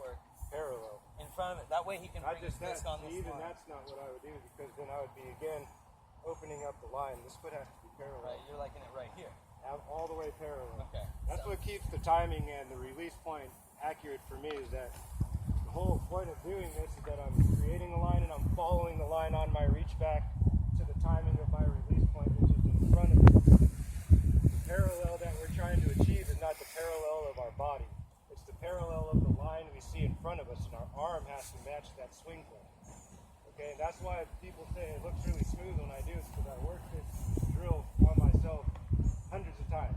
or Parallel. in front of it? That way he can bring his disc on the Even line. that's not what I would do, because then I would be, again, opening up the line. This foot has to be parallel. Right, you're liking it right here. All the way parallel. Okay. That's what keeps the timing and the release point accurate for me, is that the whole point of doing this is that I'm creating a line and I'm following the line on my reach back to the timing of my release point, which is in front of me. The parallel that we're trying to achieve is not the parallel of our body. It's the parallel of the line we see in front of us, and our arm has to match that swing point. Okay, and that's why people say it looks really smooth when I do it, because I work this drill on myself hundreds of times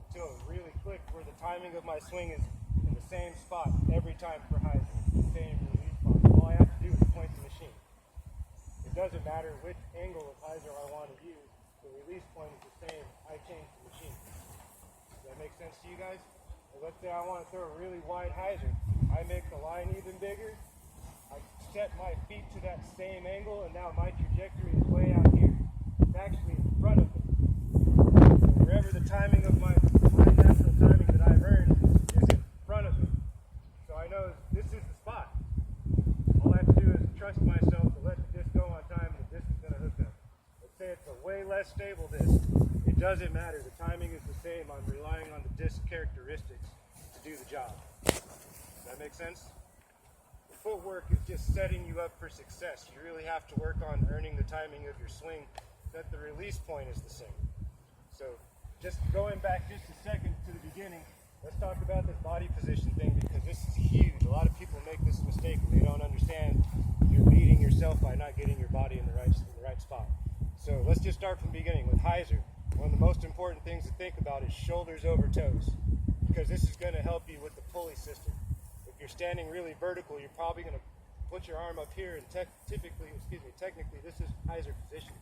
until it really clicked where the timing of my swing is in the same spot every time for hyzer. The same release point. All I have to do is point the machine. It doesn't matter which angle of hyzer I want to use. The release point is the same. I change the machine. Does that make sense to you guys? Or let's say I want to throw a really wide hyzer. I make the line even bigger. I set my feet to that same angle, and now my trajectory is way out here. It's actually in front of me. So wherever the timing of my natural timing that I've earned is in front of me. So I know this is the spot. All I have to do is trust myself to let the disc go on time, and the disc is going to hook up. Let's say it's a way less stable disc. It doesn't matter. The timing is the same. I'm relying on the disc characteristics to do the job. Does that make sense? Footwork is just setting you up for success. You really have to work on earning the timing of your swing, that the release point is the same. So just going back just a second to the beginning, let's talk about this body position thing, because this is huge. A lot of people make this mistake and they don't understand you're leading yourself by not getting your body in the right spot. So let's just start from the beginning with hyzer. One of the most important things to think about is shoulders over toes, because this is going to help you with the pulley system. If you're standing really vertical, you're probably going to put your arm up here, and technically this is hyzer position.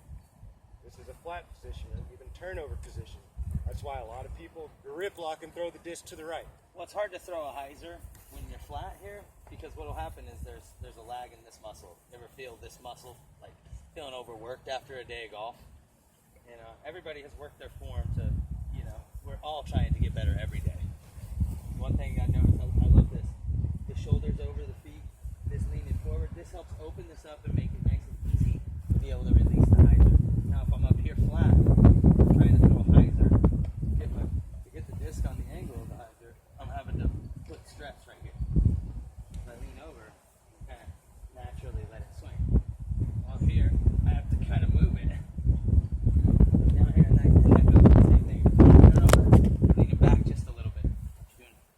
This is a flat position, or even turnover position. That's why a lot of people grip lock and throw the disc to the right. Well, it's hard to throw a hyzer when you're flat here, because what will happen is there's a lag in this muscle. You ever feel this muscle, like feeling overworked after a day of golf? You know, everybody has worked their form to, you know, we're all trying to get better every day. One thing I noticed, I love this. The shoulders over the feet, this leaning forward, this helps open this up and make it nice and easy to be able to release the hyzer. Now if I'm up here flat, trying to throw a hyzer, to get the disc on the angle of the hyzer, I'm having to put stress right here. If I lean over, kind of naturally let it swing. Up here, I have to kind of move it. Down here, and I do the same thing. Leaning back just a little bit.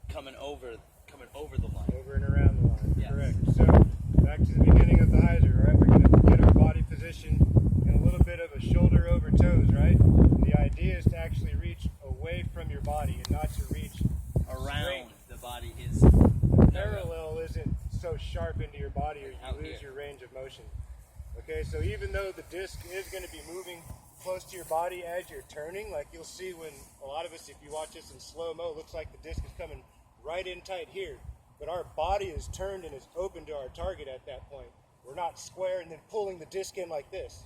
Coming over the line. Over and around the line, yes. Correct. So, back to the beginning of the hyzer, right? We're going to get our body position and a little bit of a shoulder over toes, right? The idea is to actually reach away from your body and not to reach around straight. The body is The parallel isn't so sharp into your body, or you lose your range of motion. Okay, so even though the disc is going to be moving close to your body as you're turning, like you'll see when a lot of us, if you watch this in slow-mo, looks like the disc is coming right in tight here, but our body is turned and is open to our target at that point. We're not square and then pulling the disc in like this.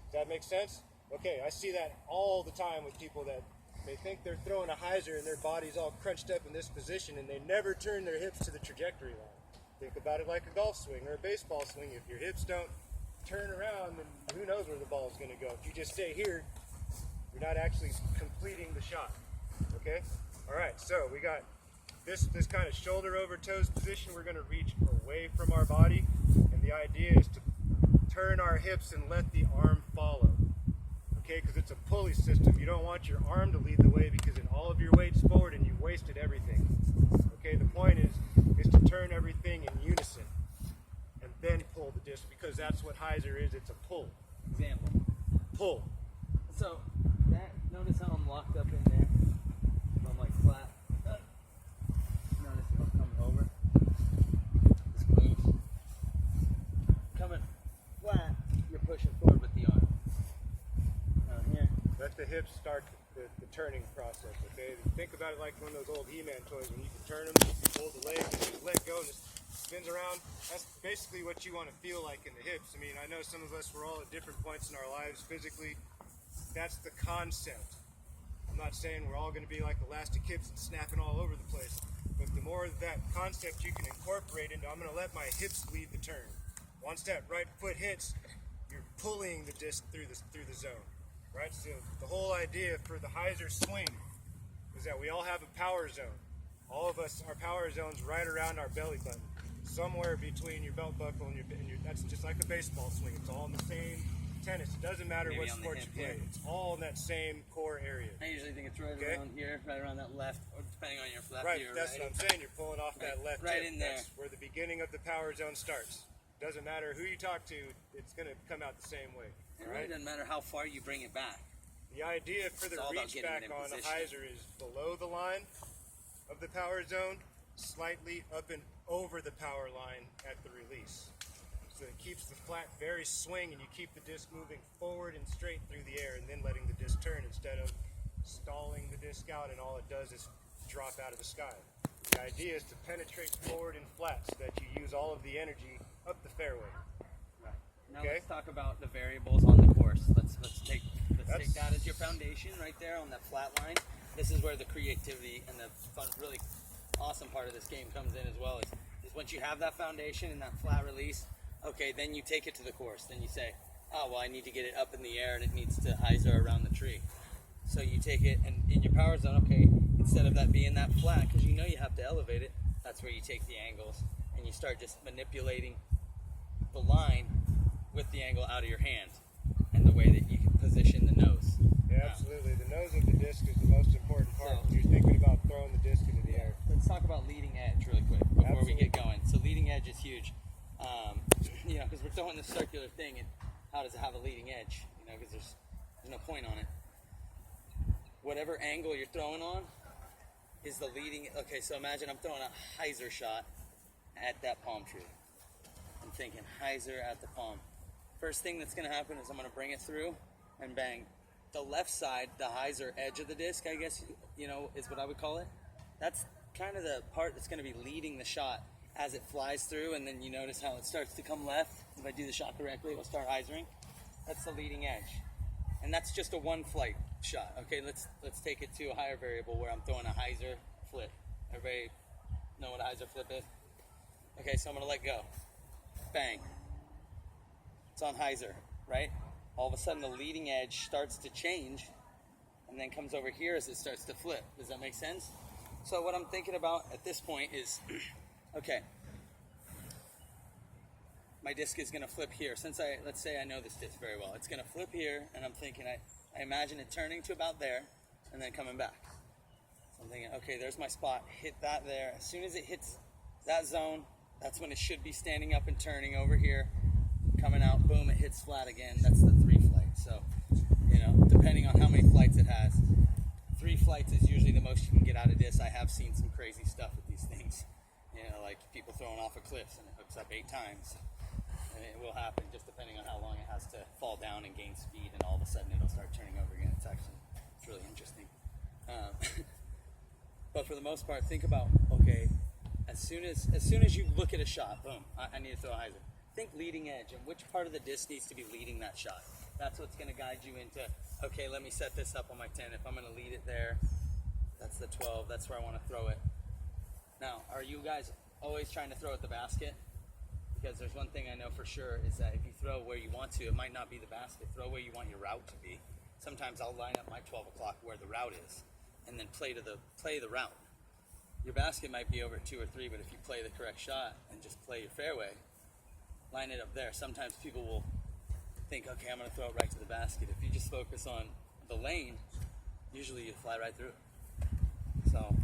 Does that make sense? Okay, I see that all the time with people that they think they're throwing a hyzer and their body's all crunched up in this position, and they never turn their hips to the trajectory line. Think about it like a golf swing or a baseball swing. If your hips don't turn around, then who knows where the ball is going to go. If you just stay here, you're not actually completing the shot. Okay? All right, so we got this kind of shoulder over toes position. We're going to reach away from our body, and the idea is to turn our hips and let the arm follow. Okay, because it's a pulley system. You don't want your arm to lead the way, because then all of your weight's forward and you wasted everything. Okay, the point is to turn everything in unison and then pull the disc, because that's what hyzer is. It's a pull. example. Pull. So notice how I'm locked up in there. I'm like flat. Notice how I'm coming over. This moves. Coming flat, you're pushing forward with the arm. Down here. Let the hips start the turning process, okay? Think about it like one of those old He-Man toys when you can turn them, you hold the leg, and just let go and it spins around. That's basically what you want to feel like in the hips. I mean, I know some of us, we're all at different points in our lives physically. That's the concept. I'm not saying we're all going to be like elastic hips and snapping all over the place, but the more that concept you can incorporate into, I'm going to let my hips lead the turn. Once that right foot hits, you're pulling the disc through the zone, right? So the whole idea for the hyzer swing is that we all have a power zone. All of us, our power zone's right around our belly button, somewhere between your belt buckle and your that's just like a baseball swing. It's all in the same tennis. It doesn't matter Maybe what on the sport hip you play. here. It's all in that same core area. I usually think it's right Okay. around here, right around that left, or depending on your left Right, or that's right. what I'm saying. You're pulling off that left right hip. in there. That's where the beginning of the power zone starts. Doesn't matter who you talk to, it's going to come out the same way. It All really right? doesn't matter how far you bring it back. The idea for the It's all about reach getting back it in on a position. hyzer is below the line of the power zone, slightly up and over the power line at the release. So it keeps the flat very swing, and you keep the disc moving forward and straight through the air, and then letting the disc turn instead of stalling the disc out, and all it does is drop out of the sky. The idea is to penetrate forward and flat so that you use all of the energy up the fairway. Right. Now Okay. let's talk about the variables on the course. Let's take That's- that as your foundation right there on that flat line. This is where the creativity and the fun, really awesome part of this game comes in as well. Is once you have that foundation and that flat release, okay, then you take it to the course. Then you say, oh well, I need to get it up in the air and it needs to hyzer around the tree. So you take it and in your power zone, okay, instead of that being that flat, because you know you have to elevate it, that's where you take the angles and you start just manipulating the line with the angle out of your hand and the way that you can position the nose. Yeah, absolutely. The nose of the disc is the most important part So- when you're thinking about throwing the disc into the air. Let's talk about leading edge really quick before we Absolutely. get going. So leading edge is huge, you know, because we're throwing this circular thing, and how does it have a leading edge? You know, because there's no point on it. Whatever angle you're throwing on is the leading. Okay, so imagine I'm throwing a hyzer shot at that palm tree. I'm thinking hyzer at the palm. First thing that's going to happen is I'm going to bring it through and bang. The left side, the hyzer edge of the disc, I guess, you know, is what I would call it. That's kind of the part that's going to be leading the shot as it flies through, and then you notice how it starts to come left. If I do the shot correctly, it'll start hyzering. That's the leading edge. And that's just a one flight shot. Okay, let's take it to a higher variable where I'm throwing a hyzer flip. Everybody know what a hyzer flip is? Okay, so I'm going to let go. Bang. It's on hyzer, right? All of a sudden the leading edge starts to change and then comes over here as it starts to flip. Does that make sense? So what I'm thinking about at this point is, okay, my disc is going to flip here. Let's say I know this disc very well. It's going to flip here, and I'm thinking, I imagine it turning to about there and then coming back. So I'm thinking, okay, there's my spot. Hit that there. As soon as it hits that zone, that's when it should be standing up and turning over here. Coming out, boom, it hits flat again. That's the 3 flight. So, you know, depending on how many flights it has, 3 flights is usually the most you can get out of this. I have seen some crazy stuff with these things. You know, like people throwing off a cliff and it hooks up 8 times. And it will happen just depending on how long it has to fall down and gain speed, and all of a sudden it'll start turning over again. It's really interesting. But for the most part, think about, okay, as soon as you look at a shot, boom, I need to throw a hyzer. Think leading edge, and which part of the disc needs to be leading that shot. That's what's going to guide you into, okay, let me set this up on my 10. If I'm going to lead it there, that's the 12. That's where I want to throw it. Now, are you guys always trying to throw at the basket? Because there's one thing I know for sure is that if you throw where you want to, it might not be the basket. Throw where you want your route to be. Sometimes I'll line up my 12 o'clock where the route is, and then play the route. Your basket might be over 2 or 3, but if you play the correct shot and just play your fairway, line it up there. Sometimes people will think, okay, I'm going to throw it right to the basket. If you just focus on the lane, usually you fly right through it. So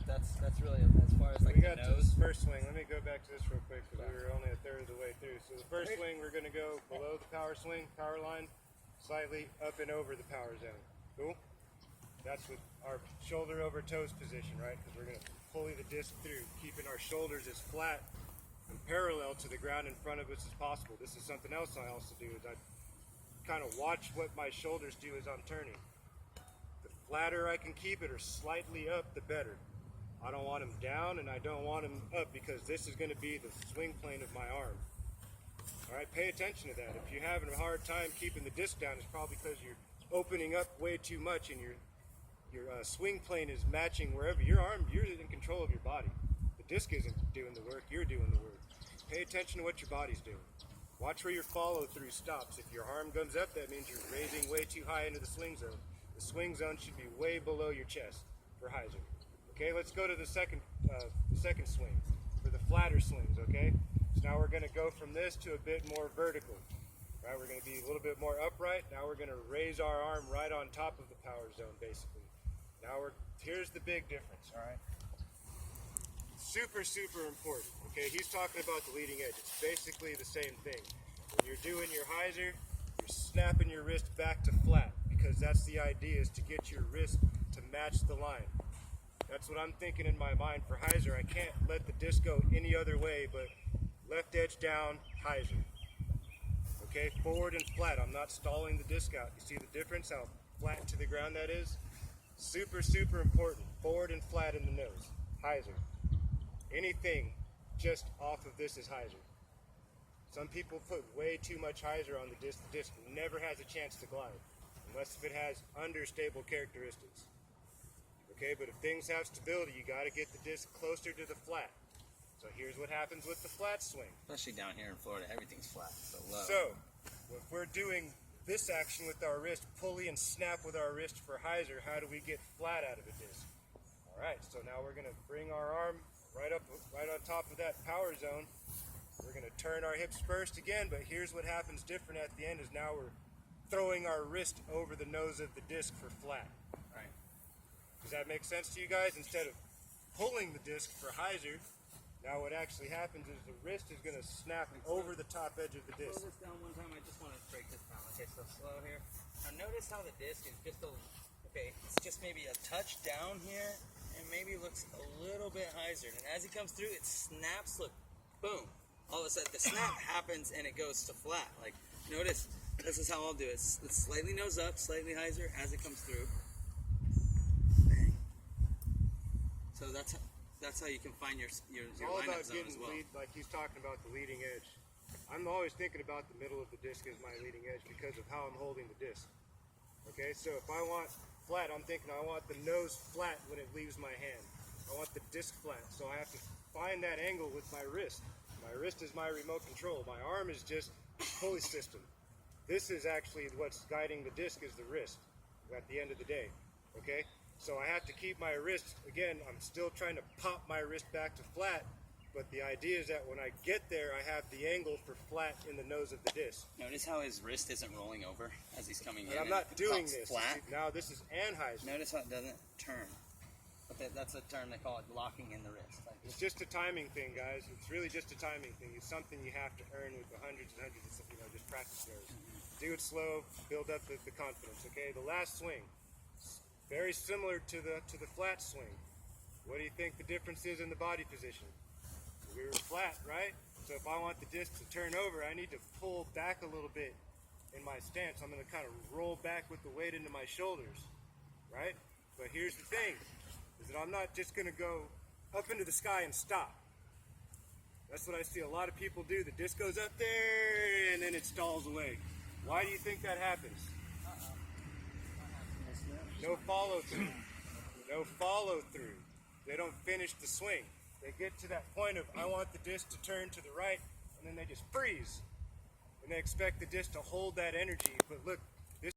that's really as far as like We the got to nose. this first swing. Let me go back to this real quick because we were only a third of the way through. So the first swing, we're going to go below the power swing, power line, slightly up and over the power zone. Cool? That's with our shoulder over toes position, right? Because we're going to pulley the disc through, keeping our shoulders as flat and parallel to the ground in front of us as possible. This is something else I also do, is I kind of watch what my shoulders do as I'm turning. The flatter I can keep it or slightly up, the better. I don't want them down and I don't want them up, because this is going to be the swing plane of my arm. All right, pay attention to that. If you're having a hard time keeping the disc down, it's probably because you're opening up way too much and your swing plane is matching wherever your arm. You're in control of your body. disc isn't doing the work, you're doing the work. Pay attention to what your body's doing. Watch where your follow through stops. If your arm comes up, that means you're raising way too high into the swing zone. The swing zone should be way below your chest for hyzer. Okay, let's go to the second swing, for the flatter swings, okay? So now we're gonna go from this to a bit more vertical. Right, we're gonna be a little bit more upright. Now we're gonna raise our arm right on top of the power zone, basically. Now here's the big difference, all right? Super, super important, okay? He's talking about the leading edge. It's basically the same thing. When you're doing your hyzer, you're snapping your wrist back to flat, because that's the idea, is to get your wrist to match the line. That's what I'm thinking in my mind for hyzer. I can't let the disc go any other way but left edge down, hyzer. Okay, forward and flat. I'm not stalling the disc out. You see the difference, how flat to the ground that is? Super, super important. Forward and flat in the nose. Hyzer. Anything just off of this is hyzer. Some people put way too much hyzer on the disc. The disc never has a chance to glide, unless if it has understable characteristics. Okay, but if things have stability, you got to get the disc closer to the flat. So here's what happens with the flat swing. Especially down here in Florida, everything's flat, so low. So, if we're doing this action with our wrist, pulley and snap with our wrist for hyzer, how do we get flat out of a disc? All right, so now we're going to bring our arm right on top of that power zone. We're going to turn our hips first again, but here's what happens different at the end is now we're throwing our wrist over the nose of the disc for flat. Right. Does that make sense to you guys? Instead of pulling the disc for hyzer, now what actually happens is the wrist is going to snap over the top edge of the disc. Slow this down one time. I just want to break this down. Okay, so slow here. Now notice how the disc is just it's just maybe a touch down here, and maybe looks a little bit hyzer. And as it comes through, it snaps. Look, boom. All of a sudden, the snap happens and it goes to flat. Like, notice, this is how I'll do it. It's slightly nose up, slightly hyzer as it comes through. Bang. So that's how you can find your all lineup about zone getting as well. like he's talking about the leading edge. I'm always thinking about the middle of the disc as my leading edge because of how I'm holding the disc. Okay, so if I want flat, I'm thinking I want the nose flat when it leaves my hand. I want the disc flat, so I have to find that angle with my wrist. My wrist is my remote control. My arm is just the pulley system. This is actually what's guiding the disc is the wrist at the end of the day. Okay? So I have to keep my wrist, again, I'm still trying to pop my wrist back to flat, but the idea is that when I get there, I have the angle for flat in the nose of the disc. Notice how his wrist isn't rolling over as he's coming in. And I'm not doing pops this. flat. Now this is Anheuser. Notice how it doesn't turn. But that's a term they call it locking in the wrist. Like It's just a timing thing, guys. It's really just a timing thing. It's something you have to earn with the hundreds and hundreds of, just practice goes. Do it slow, build up the confidence, okay? The last swing, very similar to the flat swing. What do you think the difference is in the body position? We were flat, right? So if I want the disc to turn over, I need to pull back a little bit in my stance. I'm going to kind of roll back with the weight into my shoulders, right? But here's the thing, is that I'm not just going to go up into the sky and stop. That's what I see a lot of people do. The disc goes up there and then it stalls away. Why do you think that happens? No follow through. No follow through. They don't finish the swing. They get to that point of, I want the disc to turn to the right, and then they just freeze. And they expect the disc to hold that energy. But look,